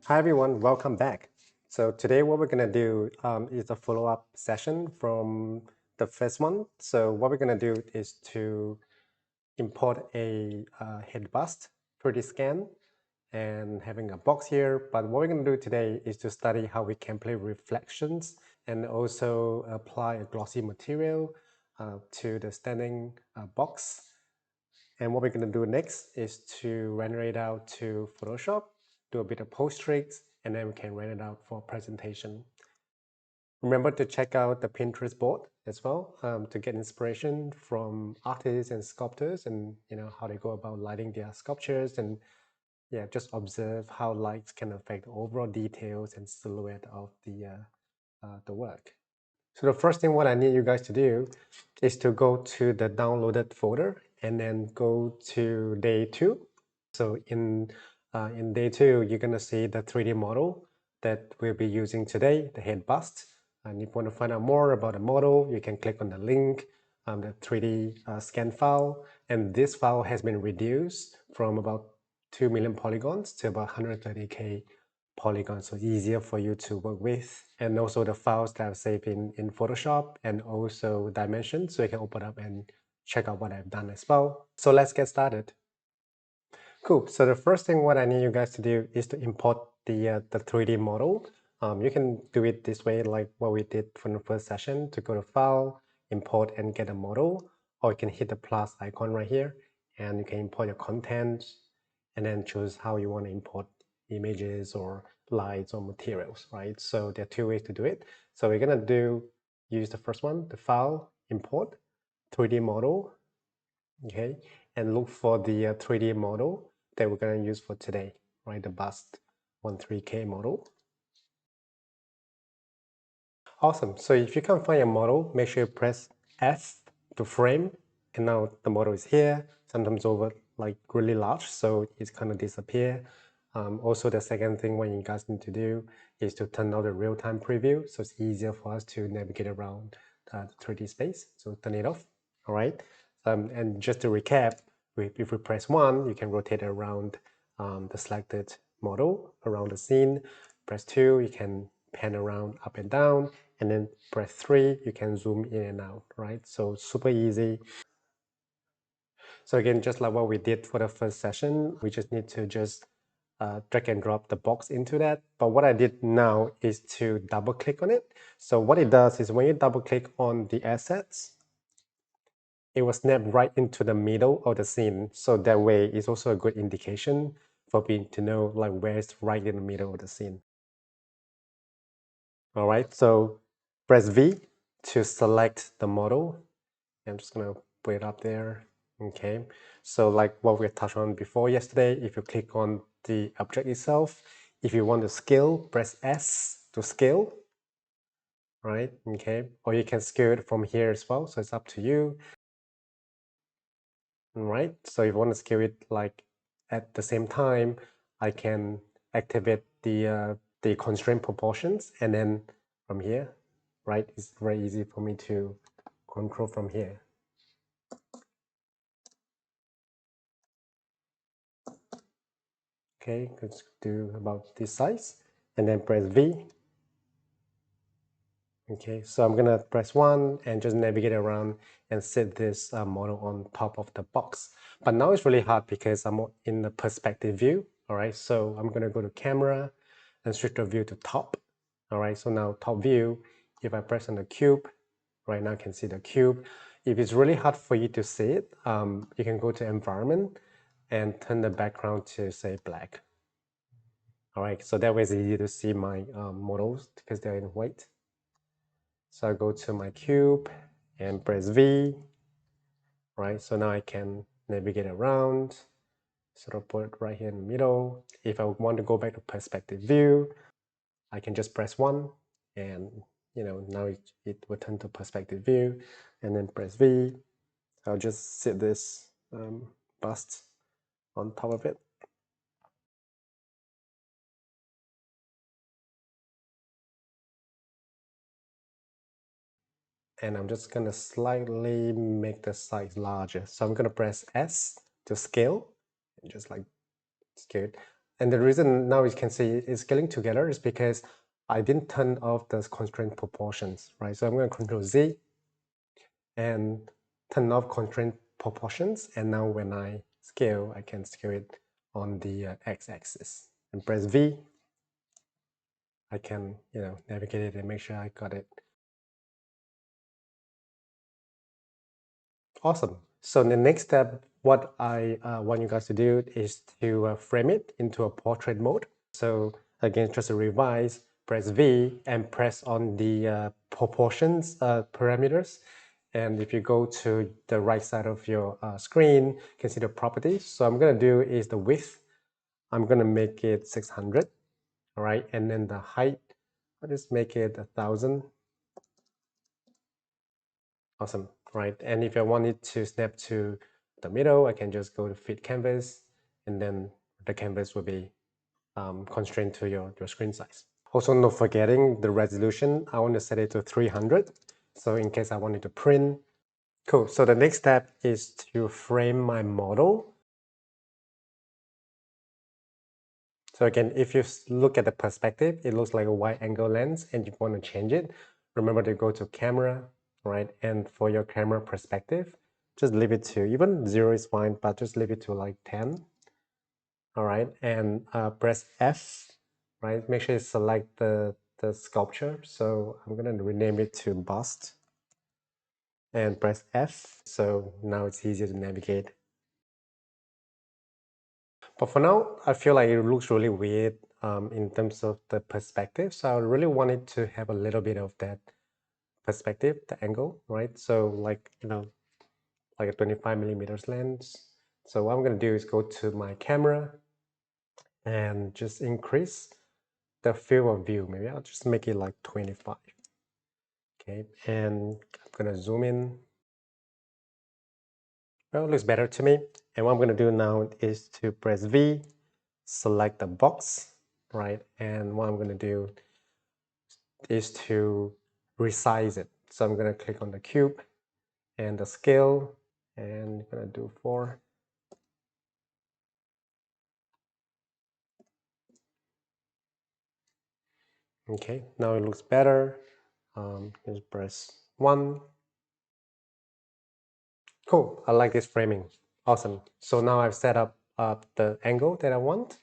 Hi everyone, welcome back. So today what we're going to do is a follow-up session from the first one. So what we're going to do is to import a head bust 3D scan and having a box here. But what we're going to do today is to study how we can play reflections and also apply a glossy material to the standing box. And what we're going to do next is to render it out to Photoshop, do a bit of post tricks, and then we can render it out for presentation. Remember to check out the Pinterest board as well to get inspiration from artists and sculptors and how they go about lighting their sculptures, and just observe how lights can affect the overall details and silhouette of the work. So the first thing what I need you guys to do is to go to the downloaded folder and then go to day 2. So in day 2, you're going to see the 3D model that we'll be using today, the head bust. And if you want to find out more about the model, you can click on the link, the 3D scan file. And this file has been reduced from about 2 million polygons to about 130K polygons, so it's easier for you to work with. And also the files that I've saved in Photoshop and also Dimension, so you can open up and check out what I've done as well. So let's get started. Cool. So the first thing what I need you guys to do is to import the 3D model. You can do it this way, like what we did from the first session, to go to File, Import, and get a model. Or you can hit the plus icon right here, and you can import your content, and then choose how you want to import images or lights or materials, right? So there are 2 ways to do it. So we're gonna use the first one, the File, Import, 3D model, okay, and look for the 3D model that we're going to use for today, right? The bust 13K model. Awesome. So if you can't find your model, make sure you press F to frame, and now the model is here. Sometimes over like really large, so it's kind of disappear. Also, the second thing what you guys need to do is to turn on the real-time preview, so it's easier for us to navigate around the 3D space. So turn it off. All right. And just to recap, if we press 1, you can rotate around the selected model around the scene. Press 2, you can pan around up and down, and then press 3, you can zoom in and out, right? So super easy. So again, just like what we did for the first session, we just need to just drag and drop the box into that. But what I did now is to double click on it. So what it does is when you double click on the assets, it will snap right into the middle of the scene. So that way it's also a good indication for me to know like where it's right in the middle of the scene. All right, so press V to select the model. I'm just gonna put it up there. Okay, so like what we touched on before yesterday, if you click on the object itself, if you want to scale, press S to scale, right? Okay, or you can scale it from here as well, so it's up to you. Right, so if you want to scale it like at the same time, I can activate the constraint proportions, and then from here, right, it's very easy for me to control from here. Okay, let's do about this size, and then press V. Okay, so I'm gonna press 1 and just navigate around and set this model on top of the box. But now it's really hard because I'm in the perspective view. All right, so I'm gonna go to camera and switch the view to top. All right, so now top view, if I press on the cube, right now I can see the cube. If it's really hard for you to see it, you can go to environment and turn the background to say black. All right, so that way it's easy to see my models because they're in white. So I go to my cube and press V, right? So now I can navigate around, sort of put it right here in the middle. If I want to go back to perspective view, I can just press 1 and now it will turn to perspective view, and then press V. I'll just set this bust on top of it. And I'm just gonna slightly make the size larger. So I'm gonna press S to scale, and just like scale it. And the reason now you can see it's scaling together is because I didn't turn off the constraint proportions, right? So I'm going to Control Z and turn off constraint proportions. And now when I scale, I can scale it on the x-axis. And press V, I can, navigate it and make sure I got it. Awesome. So the next step, what I want you guys to do is to frame it into a portrait mode. So again, just to revise, press V and press on the proportions parameters. And if you go to the right side of your screen, you can see the properties. So I'm going to do is the width. I'm going to make it 600. All right. And then the height, I'll just make it 1,000. Awesome, right? And if I want it to snap to the middle, I can just go to fit canvas, and then the canvas will be constrained to your screen size. Also, not forgetting the resolution, I want to set it to 300. So in case I wanted to print. Cool, so the next step is to frame my model. So again, if you look at the perspective, it looks like a wide angle lens and you want to change it, remember to go to camera, right? And for your camera perspective, just leave it to, even 0 is fine, but just leave it to like 10. All right, and press F, right? Make sure you select the sculpture. So I'm gonna rename it to bust and press F. So now it's easier to navigate. But for now, I feel like it looks really weird in terms of the perspective. So I really wanted to have a little bit of that perspective, the angle, right? So like, like a 25 millimeters lens. So what I'm going to do is go to my camera and just increase the field of view. Maybe I'll just make it like 25. Okay, and I'm going to zoom in. Well, it looks better to me. And what I'm going to do now is to press V, select the box, right? And what I'm going to do is to resize it. So I'm going to click on the cube and the scale, and I'm going to do 4. Okay, now it looks better. Just press 1. Cool, I like this framing. Awesome. So now I've set up the angle that I want,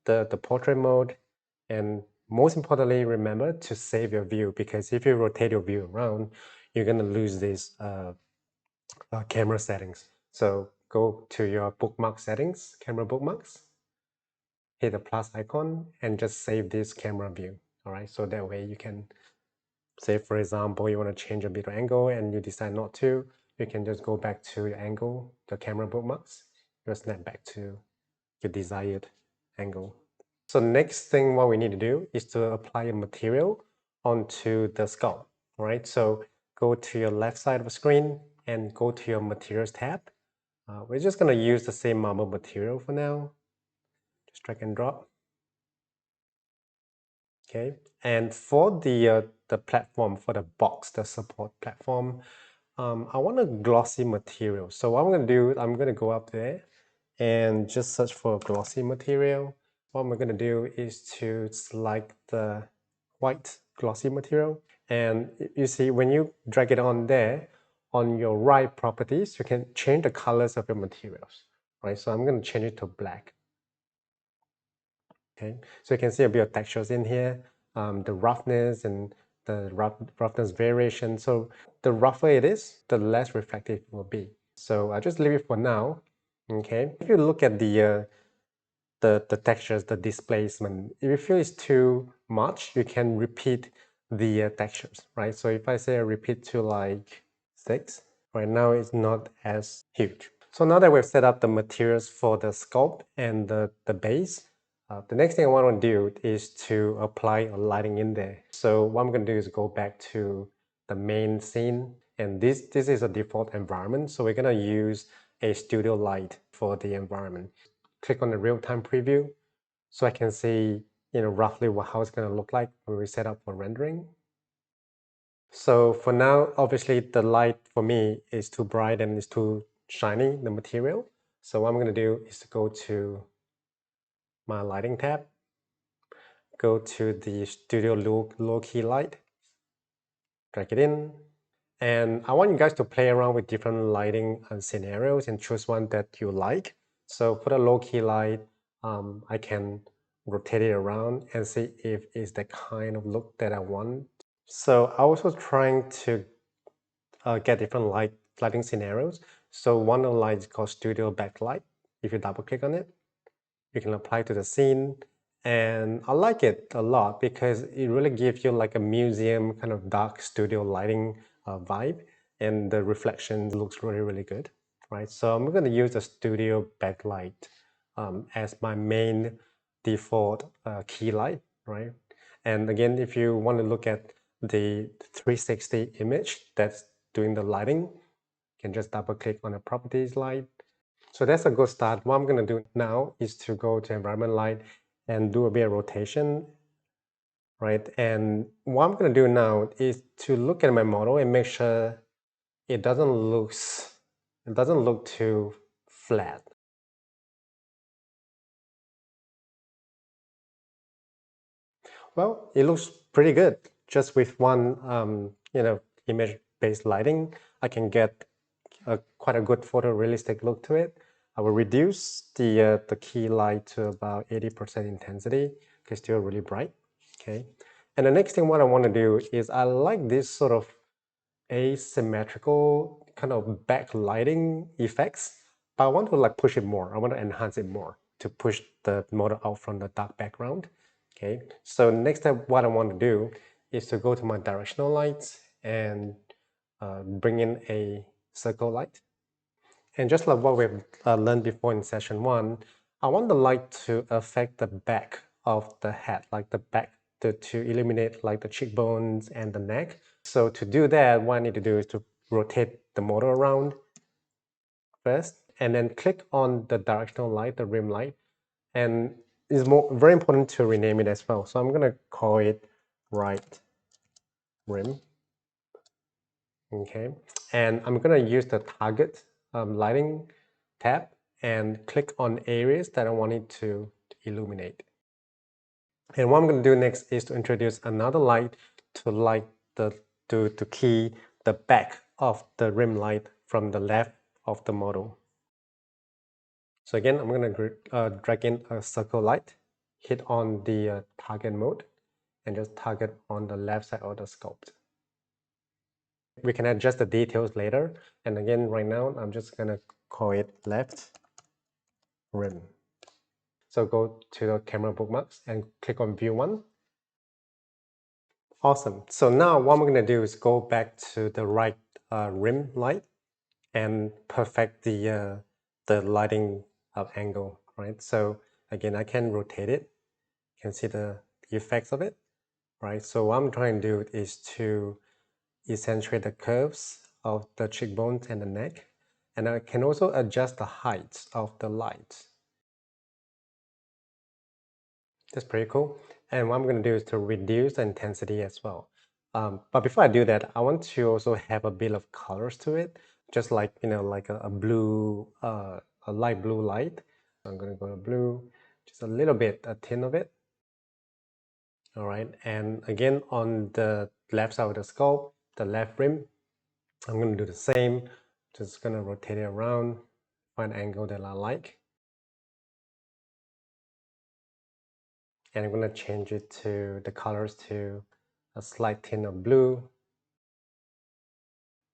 the portrait mode, and most importantly, remember to save your view, because if you rotate your view around, you're going to lose these camera settings. So go to your bookmark settings, camera bookmarks, hit the plus icon, and just save this camera view. All right, so that way you can say, for example, you want to change a bit of angle and you decide not to, you can just go back to your angle, the camera bookmarks, just snap back to your desired angle. So next thing what we need to do is to apply a material onto the skull. All right, so go to your left side of the screen and go to your materials tab. We're just going to use the same marble material for now. Just drag and drop. Okay, and for the platform, for the box, the support platform, I want a glossy material. So what I'm going to do, I'm going to go up there and just search for glossy material. What I'm going to do is to select the white glossy material. And you see, when you drag it on there, on your right properties, you can change the colors of your materials, right? So I'm going to change it to black. Okay, so you can see a bit of textures in here, the roughness and the roughness variation. So the rougher it is, the less reflective it will be. So I just leave it for now. Okay, if you look at the textures, the displacement, if you feel it's too much, you can repeat the textures, right? So if I say I repeat to like 6, right now it's not as huge. So now that we've set up the materials for the sculpt and the base, the next thing I want to do is to apply a lighting in there. So what I'm going to do is go back to the main scene, and this is a default environment. So we're going to use a studio light for the environment. Click on the real-time preview so I can see, roughly how it's going to look like when we set up for rendering. So for now, obviously the light for me is too bright and it's too shiny, the material. So what I'm going to do is to go to my lighting tab, go to the studio low key light, drag it in, and I want you guys to play around with different lighting scenarios and choose one that you like. So for the low key light, I can rotate it around and see if it's the kind of look that I want. So I was also trying to get different lighting scenarios. So one of the lights is called Studio Backlight. If you double click on it, you can apply to the scene. And I like it a lot because it really gives you like a museum kind of dark studio lighting vibe, and the reflection looks really, really good, right? So I'm going to use the Studio Backlight as my main default key light, right? And again, if you want to look at the 360 image that's doing the lighting, you can just double click on the properties light. So that's a good start. What I'm going to do now is to go to environment light and do a bit of rotation, right? And what I'm going to do now is to look at my model and make sure it doesn't look too flat. Well, it looks pretty good. Just with one, image-based lighting, I can get quite a good photorealistic look to it. I will reduce the key light to about 80% intensity because it's still really bright. Okay. And the next thing what I want to do is I like this sort of asymmetrical kind of backlighting effects, but I want to like push it more. I want to enhance it more to push the model out from the dark background. Okay, so next step, what I want to do is to go to my directional lights and bring in a circle light. And just like what we've learned before in session 1, I want the light to affect the back of the head, like the back to illuminate like the cheekbones and the neck. So to do that, what I need to do is to rotate the model around first, and then click on the directional light, the rim light, and it's very important to rename it as well. So I'm gonna call it right rim. Okay, and I'm gonna use the target lighting tab and click on areas that I want it to illuminate. And what I'm going to do next is to introduce another light to light to key the back of the rim light from the left of the model. So again, I'm going to drag in a circle light, hit on the target mode, and just target on the left side of the sculpt. We can adjust the details later. And again, right now, I'm just going to call it left rim. So go to the camera bookmarks and click on view 1. Awesome. So now what I'm going to do is go back to the right rim light and perfect the lighting angle, right? So again, I can rotate it. You can see the effects of it, right? So what I'm trying to do is to accentuate the curves of the cheekbones and the neck. And I can also adjust the height of the light. That's pretty cool. And what I'm going to do is to reduce the intensity as well. But before I do that, I want to also have a bit of colors to it, just like, like a blue, a light blue light. So I'm going to go to blue, just a little bit, a tint of it. All right. And again, on the left side of the sculpt, the left rim, I'm going to do the same. Just going to rotate it around, find an angle that I like. And I'm going to change it to the colors to a slight tint of blue.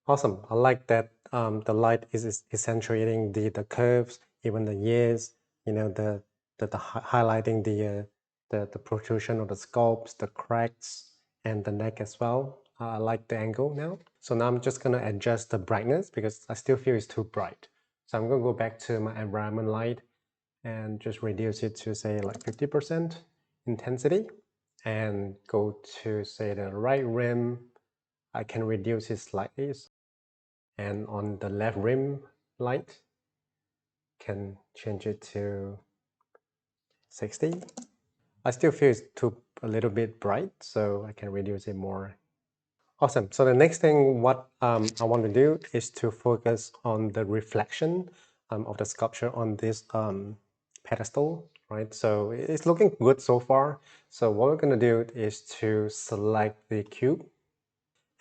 Awesome. I like that the light is accentuating the curves, even the ears, the highlighting the protrusion of the scalps, the cracks, and the neck as well. I like the angle now. So now I'm just going to adjust the brightness because I still feel it's too bright. So I'm going to go back to my environment light and just reduce it to say like 50% intensity, and go to say the right rim. I can reduce it slightly, and on the left rim light can change it to 60. I still feel it's a little bit bright, so I can reduce it more. Awesome. So the next thing what I want to do is to focus on the reflection of the sculpture on this pedestal, right? So it's looking good so far. So what we're gonna do is to select the cube.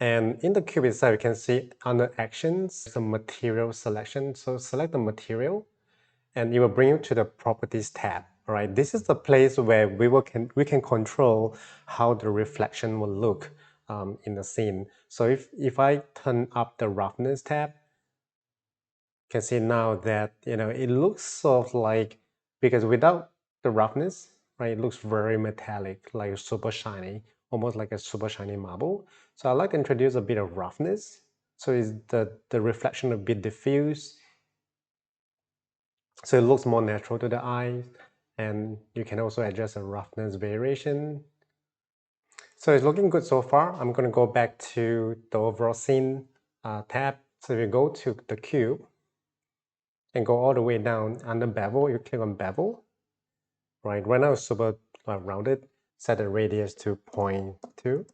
And in the cube itself, you can see under actions, the material selection. So select the material and it will bring you to the properties tab. All right, this is the place where we can control how the reflection will look in the scene. So if I turn up the roughness tab, you can see now that it looks sort of like, because without the roughness, right, it looks very metallic, like super shiny, almost like a super shiny marble. So I like to introduce a bit of roughness. So is the reflection a bit diffuse, so it looks more natural to the eye, and you can also adjust the roughness variation. So it's looking good so far. I'm going to go back to the overall scene tab. So if you go to the cube and go all the way down under bevel, you click on bevel. Right now it's super rounded. Set the radius to 0.2.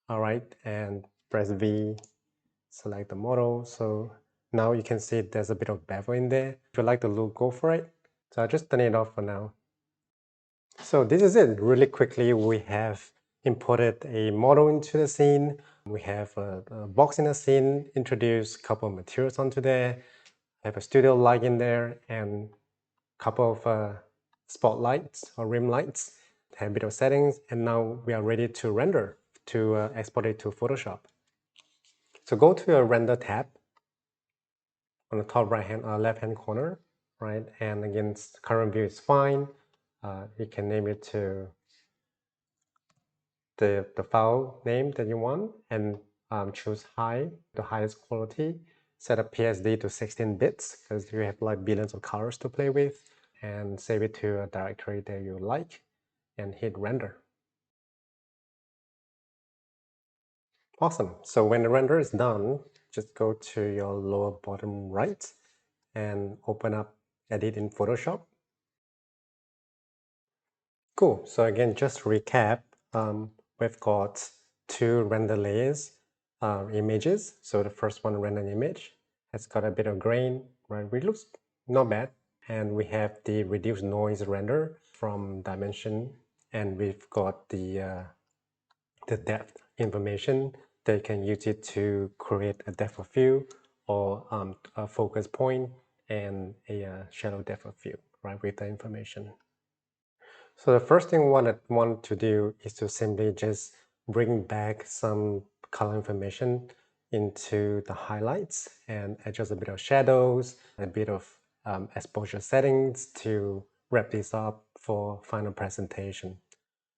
All right, and press V, select the model. So now you can see there's a bit of bevel in there. If you like the look, go for it. So I'll just turn it off for now. So this is it. Really quickly, we have imported a model into the scene. We have a box in the scene, introduced a couple of materials onto there, have a studio light in there, and a couple of spotlights or rim lights, have a bit of settings, and now we are ready to render, to export it to Photoshop. So go to your render tab on the top left hand corner, right? And again, current view is fine. You can name it to the file name that you want, and choose high, the highest quality. Set up PSD to 16 bits because you have like billions of colors to play with, and save it to a directory that you like and hit render. Awesome. So when the render is done, just go to your lower bottom right and open up Edit in Photoshop. Cool. So again, just recap, we've got two render layers, images. So the first one, render image, has got a bit of grain, right? Which looks not bad. And we have the reduced noise render from Dimension, and we've got the depth information that you can use it to create a depth of field or a focus point and a shadow depth of field, right, with the information. So the first thing we want to do is to simply just bring back some color information into the highlights and adjust a bit of shadows, a bit of exposure settings to wrap this up for final presentation.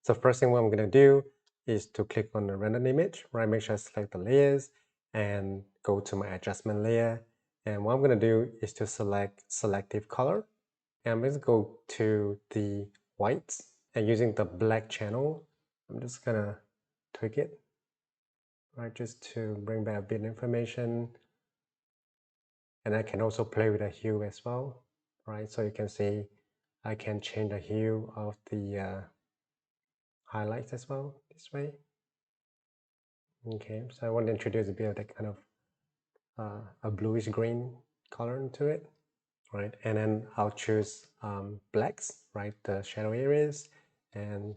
So first thing what I'm going to do is to click on the render image, right? Make sure I select the layers and go to my adjustment layer. And what I'm going to do is to select selective color. And I'm going to go to the whites, and using the black channel, I'm just going to tweak it, right? Just to bring back a bit of information. And I can also play with the hue as well, right? So you can see I can change the hue of the highlights as well this way. Okay, so I want to introduce a bit of that kind of a bluish green color into it, right? And then I'll choose blacks, right? The shadow areas, and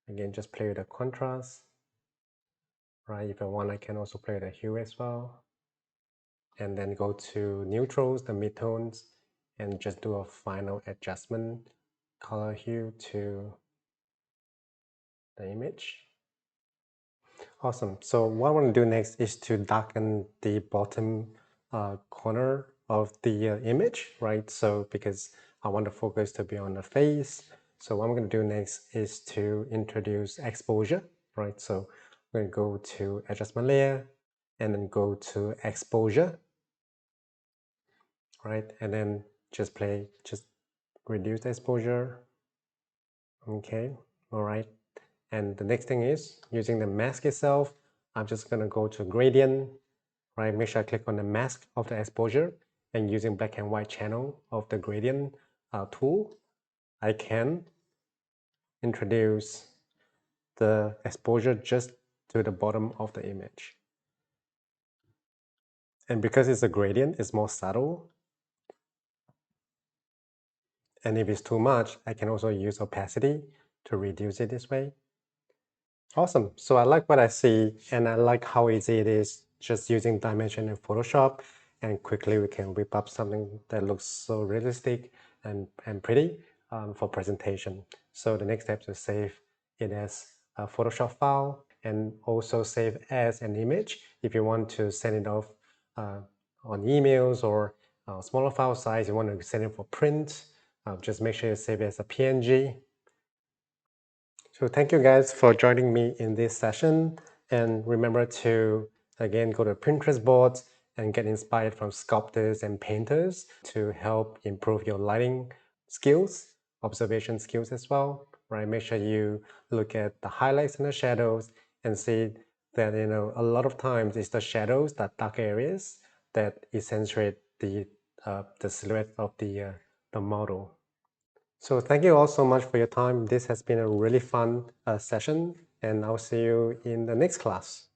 again, just play with the contrast, right? If I want, I can also play with the hue as well. And then go to neutrals, the midtones, and just do a final adjustment, color hue to the image. Awesome. So what I want to do next is to darken the bottom corner of the image, right? So because I want the focus to be on the face. So what I'm going to do next is to introduce exposure, right? So I'm going to go to adjustment layer and then go to exposure, right? And then just reduce the exposure. Okay, all right. And the next thing is using the mask itself, I'm just going to go to gradient, right? Make sure I click on the mask of the exposure, and using black and white channel of the gradient tool, I can introduce the exposure just to the bottom of the image. And because it's a gradient, it's more subtle. And if it's too much, I can also use opacity to reduce it this way. Awesome. So I like what I see, and I like how easy it is just using Dimension in Photoshop, and quickly we can whip up something that looks so realistic and pretty for presentation. So the next step is to save it as a Photoshop file and also save as an image if you want to send it off on emails or smaller file size, you want to send it for print, just make sure you save it as a PNG. So thank you guys for joining me in this session, and remember to again go to Pinterest boards and get inspired from sculptors and painters to help improve your lighting skills, observation skills as well, right? Make sure you look at the highlights and the shadows and see that a lot of times it's the shadows, that dark areas, that accentuate the silhouette of the model. So thank you all so much for your time. This has been a really fun session, and I'll see you in the next class.